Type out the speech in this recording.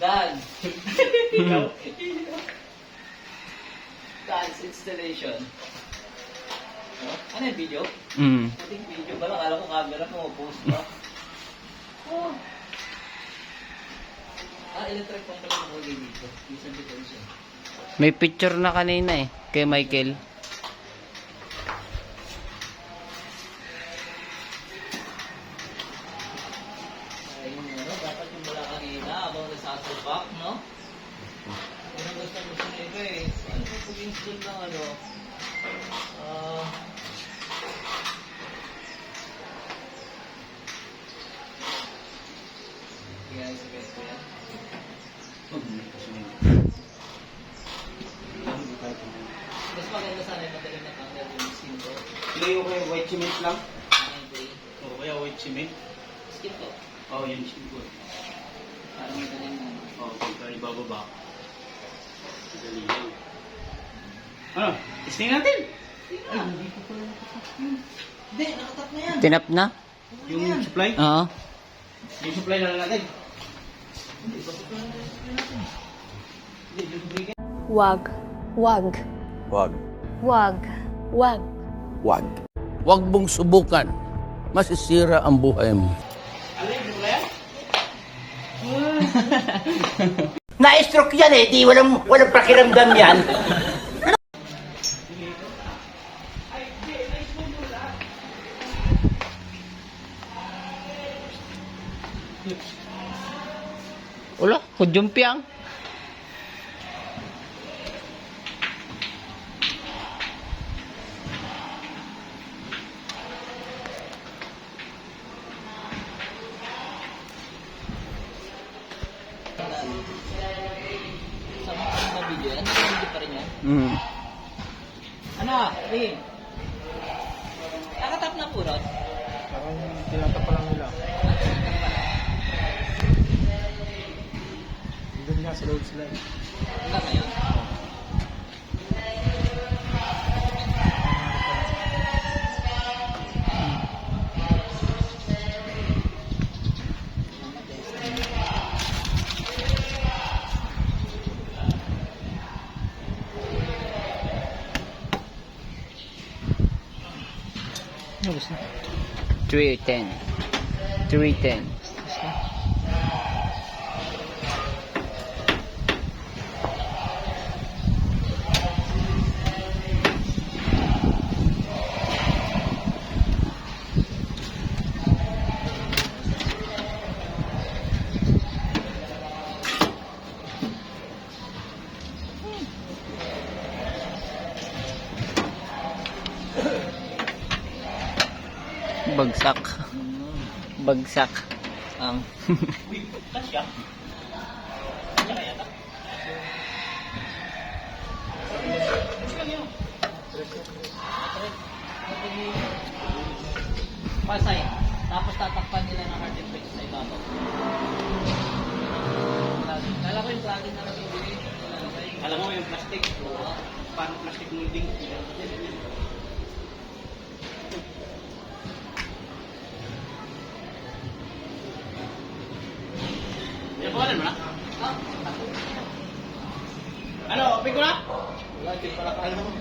Dance. Dance installation. Oh, ano yung video? Puting video ba lang? Alam ko camera mo, post ba? Oh. Electric pang pala mo dito. Isang detention. May picture na kanina eh, kay Michael. Ayun, dapat yung mula kanina habang nasasalpak, no? Yun ang gusto na iba eh. Ano po pag-install ng ano? Kaya sa guys ko yan. Mas maganda sana yung madaling natanggal yung skin ko. Play ko kayo white cement lang. Okay. O kaya white cement. Skin ko. Oo, yan skin ko. Parang madaling na. Oo, pagka ibababa. Madali lang. Ano? Testing natin. Ay, hindi ko pala nakatap yun. Hindi, nakatap na yan. Tinap na? Yung supply? Oo. Yung supply na lang natin. Hindi, bakit pala natin? Hindi, yung brigade. Wag. Wag. Wag. Wag. Wag. Wag. Huwag mong subukan. Masisira ang buhay mo. Alin, yung supply yan? Na-stroke yan eh. Di walang pakiramdam yan. Wala, kudyumpiang. Sa mga video, ano yung video pa rin yan? Ano? Rin? Nakatap na purot? Parang tinatap pa lang nila. Doon nga sa load slide. Hanggang ngayon? Nabos na. 310. 310. Bagsak. Bagsak. Ang. Tasya. Tasya kaya ito? Pasay. Tapos tatakpan nila ng hard effects sa ibabaw. Kala ko yung plugin na lang yung bigay. Alam mo yung plastic. Parang plastic molding. Pinapawalan mo na? Ano, open ko na? Wala, di pala kaya mo.